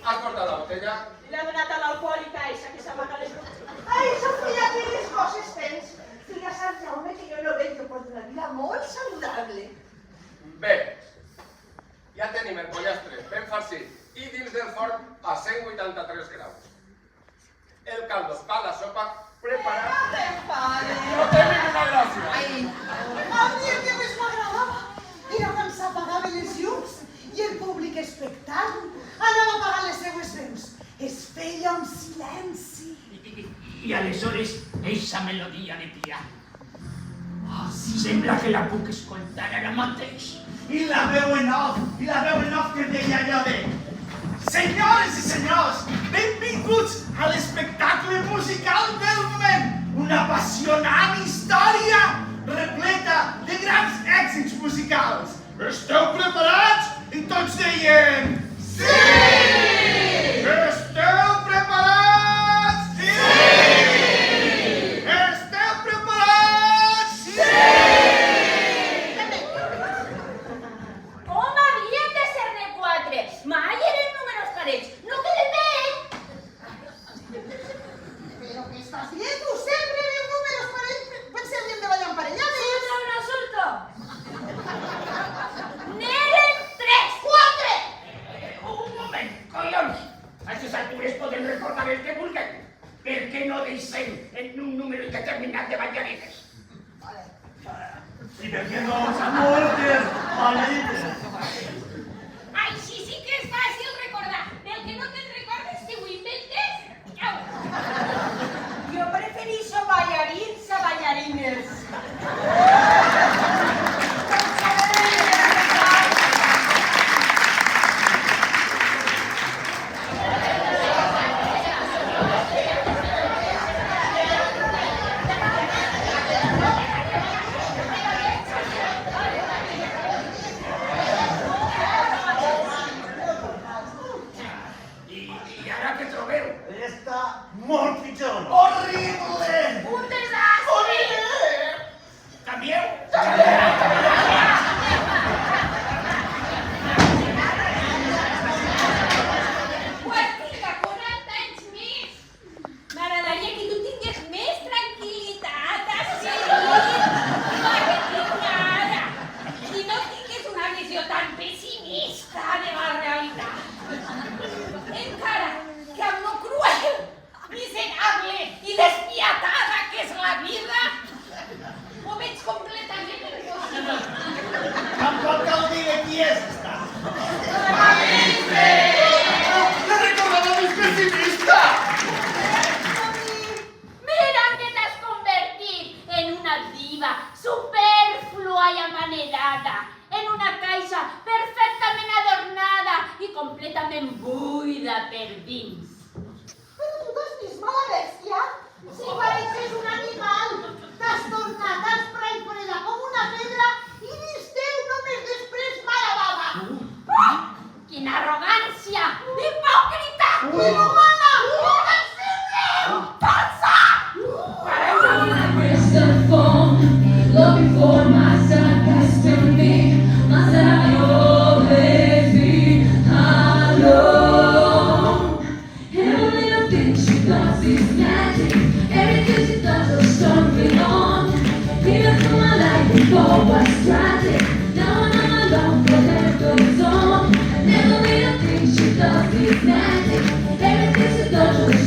has portat la botella? L'ha donat a l'alcohòlica eixa que s'amaga les botes. Ai, Sofia, quines coses tens? Figa Sant Jaume, que jo no veig, jo porto una vida molt saludable. Bé, ja tenim el pollastre ben farcit i dins del forn a 183 graus. El caldo pa la sopa preparat. No té ninguna gràcia. Ai, a mi el que més m'agradava era quan s'apagaven els llums i el públic expectant anava a apagar les seues veus. Es feia un silenci. I aleshores, eixa melodia de piano. Sembla que la puc escoltar ara mateix. I la veu en off que deia allò de... Senyores i senyors, benvinguts a l'espectacle musical del moment. Una apassionant història repleta de grans èxits musicals. Esteu preparats? I tots deien... Sí! Esteu preparats? Sí! Esteu preparats? Sí! Com havien de ser-ne 4? Mai eren números parells. No queden bé! Però què estàs dient? Tu sempre eren números parells. Penseu que hem de ballar emparellades. Sembla un assulto. N'eren 3! 4! Un moment, collons! A aquestes altures podem recordar el que vulguem. Per què no deixem en un número indeterminat de ballarines? I per què no moltes ballarines? Així sí que és fàcil recordar. Del que no te'n recordes, si ho inventes, au! Jo prefereixo ballarins a ballarines. I ara què trobeu? Està molt pitjor. Horrible! Un desastre! Canvieu? Quartiga, 40 anys més! M'agradaria que tu tingués més tranquil·litat, així, la que tinc ara. I no tingués una visió tan pessimista de la realitat. Encara que amb lo cruel, miserable i despietada que és la vida, ho veig completament impossible. Tampoc cal dir de qui és esta. La recordava més pessimista! Mira que t'has convertit en una diva superflua i amanerada, en una caixa perfectament adornada i completament buida per dins. Però tu t'has vist mala bèstia? Si pareixes un animal, t'has tornat espraiforada com una pedra i dins teu només després mala baba. Quina arrogància! Hipòcrita! Inhumana! Falsa! Looking for my sarcastic me, my baby, hello. Every little thing she does is magic. Everything she does is storming on. Even through my life before was tragic. Now I'm alone, but that goes on. Every little thing she does is magic. Everything she does is